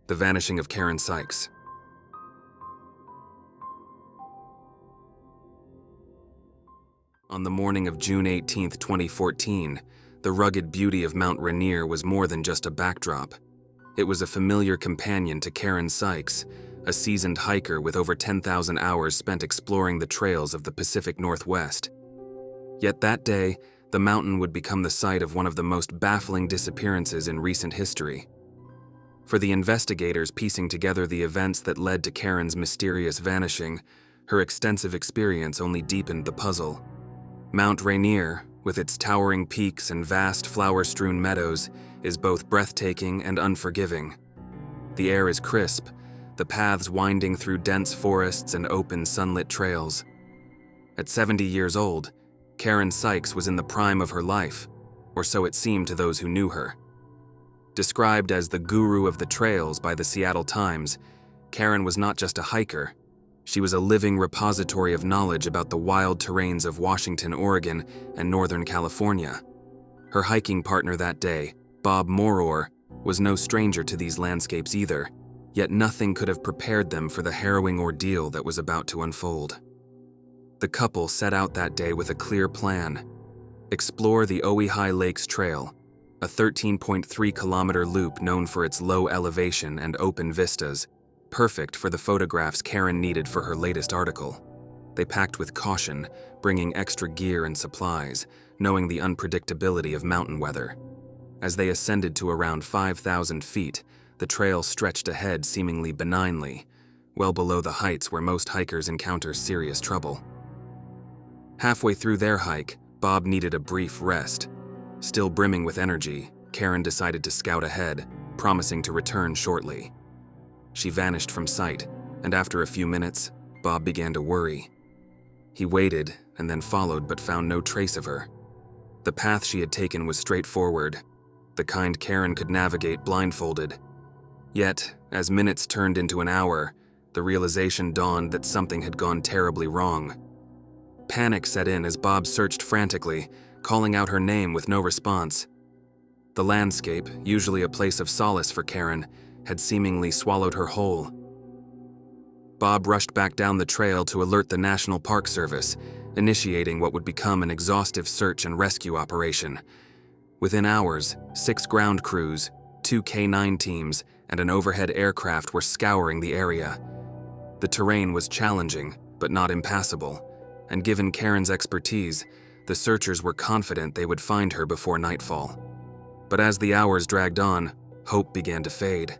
The vanishing of Karen Sykes. On the morning of June 18, 2014, the rugged beauty of Mount Rainier was more than just a backdrop. It was a familiar companion to Karen Sykes, a seasoned hiker with over 10,000 hours spent exploring the trails of the Pacific Northwest. Yet that day, the mountain would become the site of one of the most baffling disappearances in recent history. For the investigators piecing together the events that led to Karen's mysterious vanishing, her extensive experience only deepened the puzzle. Mount Rainier, with its towering peaks and vast flower-strewn meadows, is both breathtaking and unforgiving. The air is crisp, the paths winding through dense forests and open sunlit trails. At 70 years old, Karen Sykes was in the prime of her life, or so it seemed to those who knew her. Described as the guru of the trails by the Seattle Times, Karen was not just a hiker. She was a living repository of knowledge about the wild terrains of Washington, Oregon, and Northern California. Her hiking partner that day, Bob Moror, was no stranger to these landscapes either, yet nothing could have prepared them for the harrowing ordeal that was about to unfold. The couple set out that day with a clear plan: explore the Ojai Lakes Trail, a 13.3-kilometer loop known for its low elevation and open vistas, perfect for the photographs Karen needed for her latest article. They packed with caution, bringing extra gear and supplies, knowing the unpredictability of mountain weather. As they ascended to around 5,000 feet, the trail stretched ahead seemingly benignly, well below the heights where most hikers encounter serious trouble. Halfway through their hike, Bob needed a brief rest. Still brimming with energy, Karen decided to scout ahead, promising to return shortly. She vanished from sight, and after a few minutes, Bob began to worry. He waited and then followed but found no trace of her. The path she had taken was straightforward, the kind Karen could navigate blindfolded. Yet, as minutes turned into an hour, the realization dawned that something had gone terribly wrong. Panic set in as Bob searched frantically, calling out her name with no response. The landscape, usually a place of solace for Karen, had seemingly swallowed her whole. Bob rushed back down the trail to alert the National Park Service, initiating what would become an exhaustive search and rescue operation. Within hours, 6 ground crews, 2 K-9 teams, and an overhead aircraft were scouring the area. The terrain was challenging, but not impassable, and given Karen's expertise, the searchers were confident they would find her before nightfall. But as the hours dragged on, hope began to fade.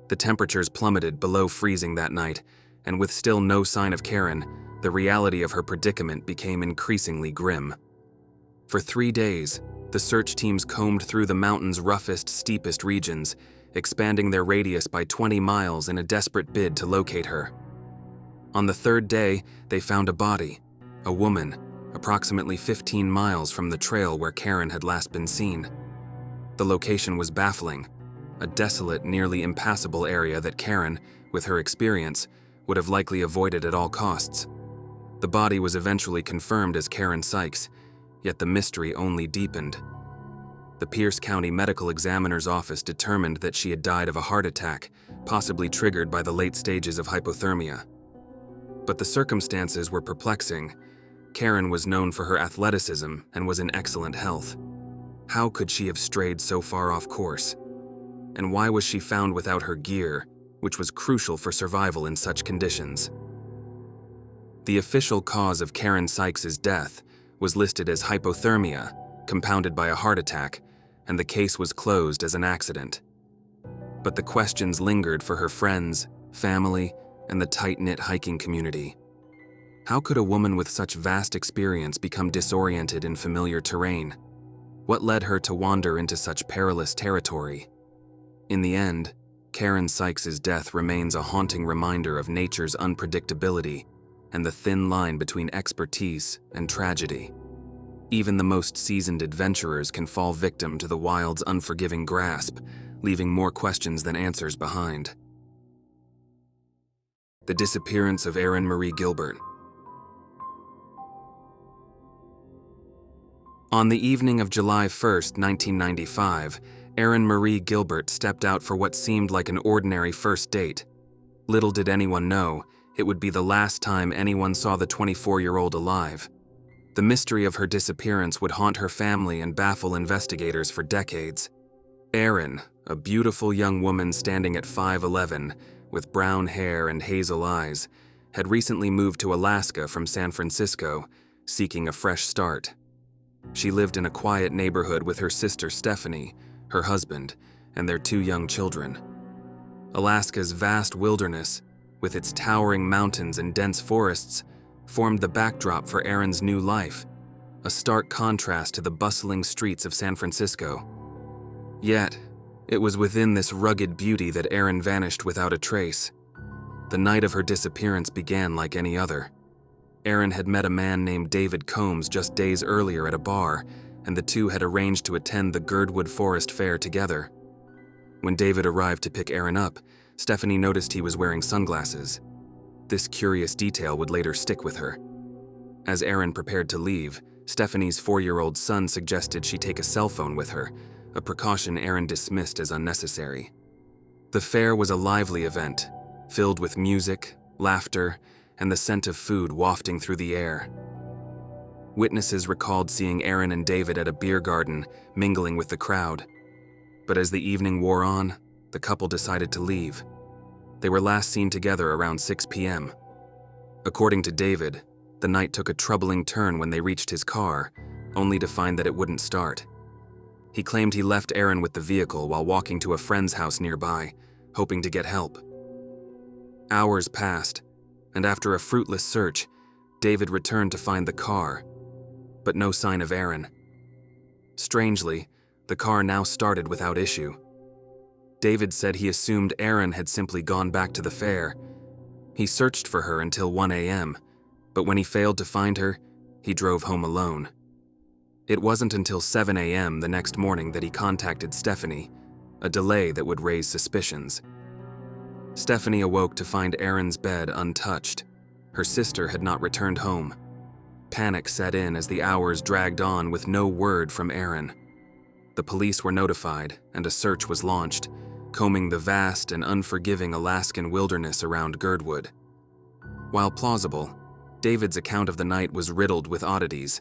The temperatures plummeted below freezing that night, and with still no sign of Karen, the reality of her predicament became increasingly grim. For 3 days, the search teams combed through the mountain's roughest, steepest regions, expanding their radius by 20 miles in a desperate bid to locate her. On the 3rd day, they found a body, a woman, approximately 15 miles from the trail where Karen had last been seen. The location was baffling, a desolate, nearly impassable area that Karen, with her experience, would have likely avoided at all costs. The body was eventually confirmed as Karen Sykes, yet the mystery only deepened. The Pierce County Medical Examiner's Office determined that she had died of a heart attack, possibly triggered by the late stages of hypothermia. But the circumstances were perplexing. Karen was known for her athleticism and was in excellent health. How could she have strayed so far off course? And why was she found without her gear, which was crucial for survival in such conditions? The official cause of Karen Sykes' death was listed as hypothermia, compounded by a heart attack, and the case was closed as an accident. But the questions lingered for her friends, family, and the tight-knit hiking community. How could a woman with such vast experience become disoriented in familiar terrain? What led her to wander into such perilous territory? In the end, Karen Sykes' death remains a haunting reminder of nature's unpredictability and the thin line between expertise and tragedy. Even the most seasoned adventurers can fall victim to the wild's unforgiving grasp, leaving more questions than answers behind. The disappearance of Erin Marie Gilbert. On the evening of July 1, 1995, Erin Marie Gilbert stepped out for what seemed like an ordinary first date. Little did anyone know, it would be the last time anyone saw the 24-year-old alive. The mystery of her disappearance would haunt her family and baffle investigators for decades. Erin, a beautiful young woman standing at 5'11", with brown hair and hazel eyes, had recently moved to Alaska from San Francisco, seeking a fresh start. She lived in a quiet neighborhood with her sister Stephanie, her husband, and their 2 young children. Alaska's vast wilderness, with its towering mountains and dense forests, formed the backdrop for Erin's new life, a stark contrast to the bustling streets of San Francisco. Yet, it was within this rugged beauty that Erin vanished without a trace. The night of her disappearance began like any other. Erin had met a man named David Combs just days earlier at a bar, and the two had arranged to attend the Girdwood Forest Fair together. When David arrived to pick Erin up, Stephanie noticed he was wearing sunglasses. This curious detail would later stick with her. As Erin prepared to leave, Stephanie's 4-year-old son suggested she take a cell phone with her, a precaution Erin dismissed as unnecessary. The fair was a lively event, filled with music, laughter, and the scent of food wafting through the air. Witnesses recalled seeing Erin and David at a beer garden, mingling with the crowd. But as the evening wore on, the couple decided to leave. They were last seen together around 6 p.m. According to David, the night took a troubling turn when they reached his car, only to find that it wouldn't start. He claimed he left Erin with the vehicle while walking to a friend's house nearby, hoping to get help. Hours passed, and after a fruitless search, David returned to find the car, but no sign of Erin. Strangely, the car now started without issue. David said he assumed Erin had simply gone back to the fair. He searched for her until 1 a.m., but when he failed to find her, he drove home alone. It wasn't until 7 a.m. the next morning that he contacted Stephanie, a delay that would raise suspicions. Stephanie awoke to find Erin's bed untouched. Her sister had not returned home. Panic set in as the hours dragged on with no word from Erin. The police were notified, and a search was launched, combing the vast and unforgiving Alaskan wilderness around Girdwood. While plausible, David's account of the night was riddled with oddities,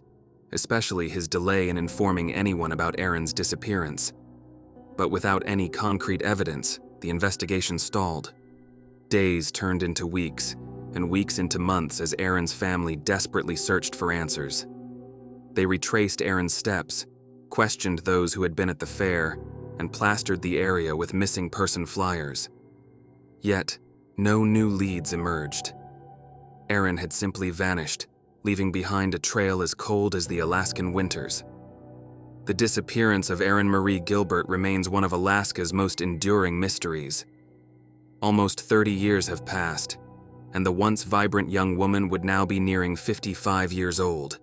especially his delay in informing anyone about Erin's disappearance. But without any concrete evidence, the investigation stalled. Days turned into weeks, and weeks into months as Erin's family desperately searched for answers. They retraced Erin's steps, questioned those who had been at the fair, and plastered the area with missing person flyers. Yet, no new leads emerged. Erin had simply vanished, leaving behind a trail as cold as the Alaskan winters. The disappearance of Erin Marie Gilbert remains one of Alaska's most enduring mysteries. Almost 30 years have passed, and the once vibrant young woman would now be nearing 55 years old.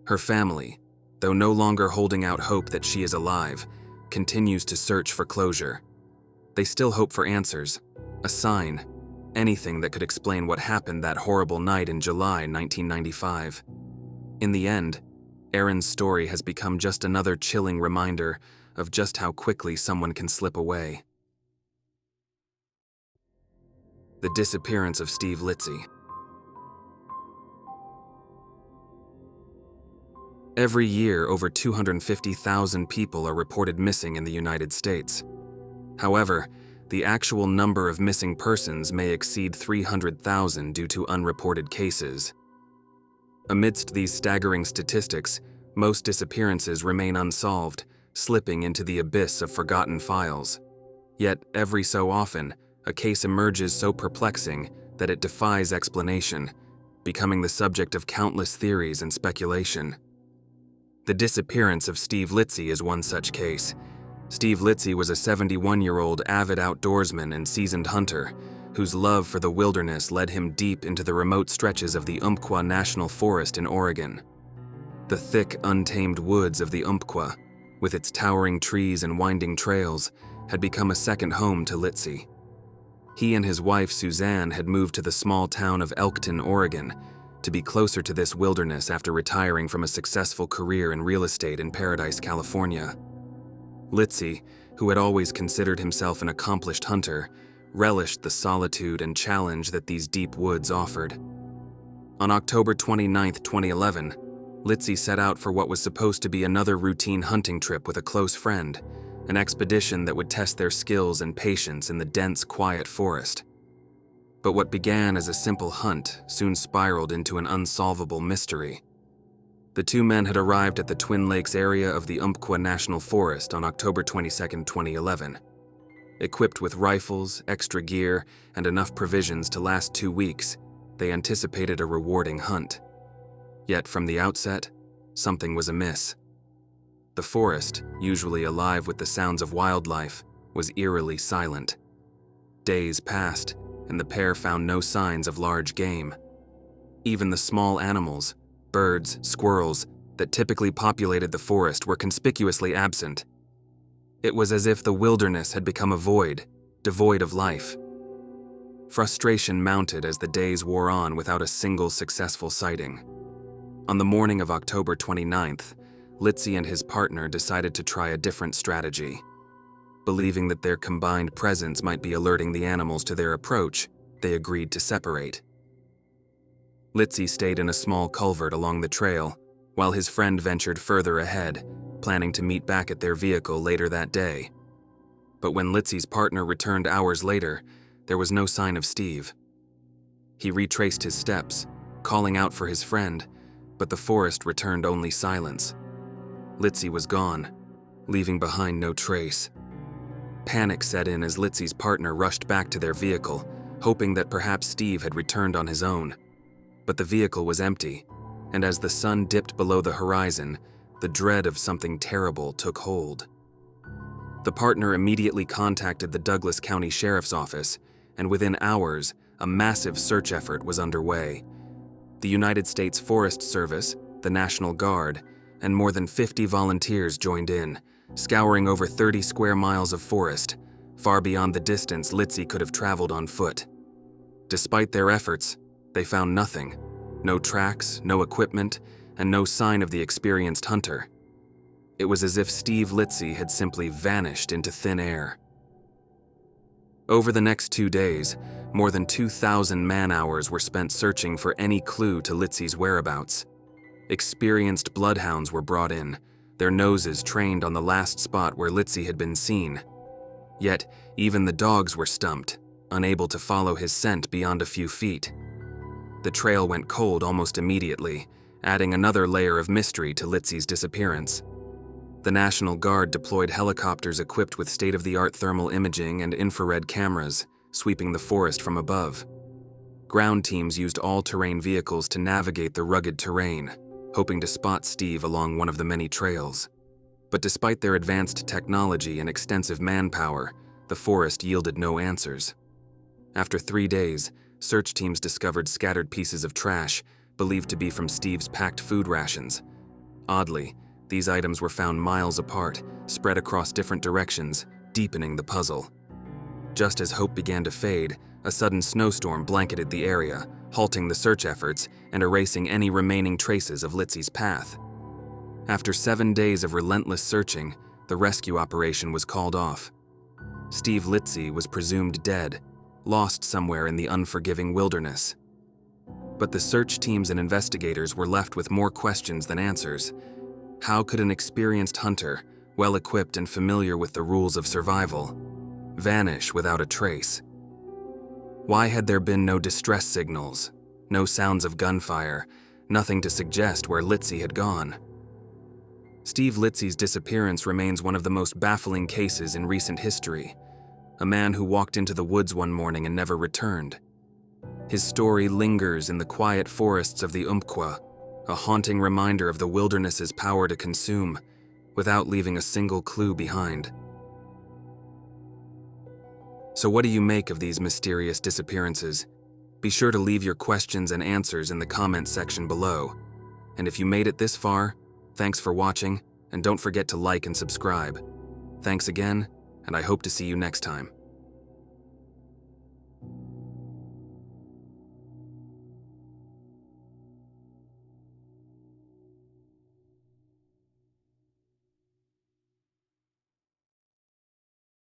Her family, though no longer holding out hope that she is alive, continues to search for closure. They still hope for answers, a sign, anything that could explain what happened that horrible night in July 1995. In the end, Erin's story has become just another chilling reminder of just how quickly someone can slip away. The disappearance of Steve Litsey. Every year, over 250,000 people are reported missing in the United States. However, the actual number of missing persons may exceed 300,000 due to unreported cases. Amidst these staggering statistics, most disappearances remain unsolved, slipping into the abyss of forgotten files. Yet, every so often, a case emerges so perplexing that it defies explanation, becoming the subject of countless theories and speculation. The disappearance of Steve Litsey is one such case. Steve Litsey was a 71-year-old avid outdoorsman and seasoned hunter, whose love for the wilderness led him deep into the remote stretches of the Umpqua National Forest in Oregon. The thick, untamed woods of the Umpqua, with its towering trees and winding trails, had become a second home to Litsey. He and his wife Suzanne had moved to the small town of Elkton, Oregon, to be closer to this wilderness after retiring from a successful career in real estate in Paradise, California. Litsey, who had always considered himself an accomplished hunter, relished the solitude and challenge that these deep woods offered. On October 29, 2011, Litsey set out for what was supposed to be another routine hunting trip with a close friend, an expedition that would test their skills and patience in the dense, quiet forest. But what began as a simple hunt soon spiraled into an unsolvable mystery. The two men had arrived at the Twin Lakes area of the Umpqua National Forest on October 22, 2011. Equipped with rifles, extra gear, and enough provisions to last 2 weeks, they anticipated a rewarding hunt. Yet from the outset, something was amiss. The forest, usually alive with the sounds of wildlife, was eerily silent. Days passed, and the pair found no signs of large game. Even the small animals, birds, squirrels, that typically populated the forest were conspicuously absent. It was as if the wilderness had become a void, devoid of life. Frustration mounted as the days wore on without a single successful sighting. On the morning of October 29th, Litsey and his partner decided to try a different strategy. Believing that their combined presence might be alerting the animals to their approach, they agreed to separate. Litsey stayed in a small culvert along the trail, while his friend ventured further ahead, planning to meet back at their vehicle later that day. But when Litsey's partner returned hours later, there was no sign of Steve. He retraced his steps, calling out for his friend, but the forest returned only silence. Litsey was gone, leaving behind no trace. Panic set in as Litsey's partner rushed back to their vehicle, hoping that perhaps Steve had returned on his own. But the vehicle was empty, and as the sun dipped below the horizon, the dread of something terrible took hold. The partner immediately contacted the Douglas County Sheriff's Office, and within hours, a massive search effort was underway. The United States Forest Service, the National Guard, and more than 50 volunteers joined in, scouring over 30 square miles of forest, far beyond the distance Litsey could have traveled on foot. Despite their efforts, they found nothing. No tracks, no equipment, and no sign of the experienced hunter. It was as if Steve Litsey had simply vanished into thin air. Over the next 2 days, more than 2,000 man-hours were spent searching for any clue to Litsey's whereabouts. Experienced bloodhounds were brought in, their noses trained on the last spot where Litsey had been seen. Yet, even the dogs were stumped, unable to follow his scent beyond a few feet. The trail went cold almost immediately, adding another layer of mystery to Litsey's disappearance. The National Guard deployed helicopters equipped with state-of-the-art thermal imaging and infrared cameras, sweeping the forest from above. Ground teams used all-terrain vehicles to navigate the rugged terrain, hoping to spot Steve along one of the many trails. But despite their advanced technology and extensive manpower, the forest yielded no answers. After 3 days, search teams discovered scattered pieces of trash, believed to be from Steve's packed food rations. Oddly, these items were found miles apart, spread across different directions, deepening the puzzle. Just as hope began to fade, a sudden snowstorm blanketed the area, halting the search efforts and erasing any remaining traces of Litsey's path. After 7 days of relentless searching, the rescue operation was called off. Steve Litsey was presumed dead, lost somewhere in the unforgiving wilderness. But the search teams and investigators were left with more questions than answers. How could an experienced hunter, well-equipped and familiar with the rules of survival, vanish without a trace? Why had there been no distress signals, no sounds of gunfire, nothing to suggest where Litsey had gone? Steve Litsey's disappearance remains one of the most baffling cases in recent history. A man who walked into the woods one morning and never returned. His story lingers in the quiet forests of the Umpqua, a haunting reminder of the wilderness's power to consume, without leaving a single clue behind. So what do you make of these mysterious disappearances? Be sure to leave your questions and answers in the comments section below. And if you made it this far, thanks for watching, and don't forget to like and subscribe. Thanks again, and I hope to see you next time.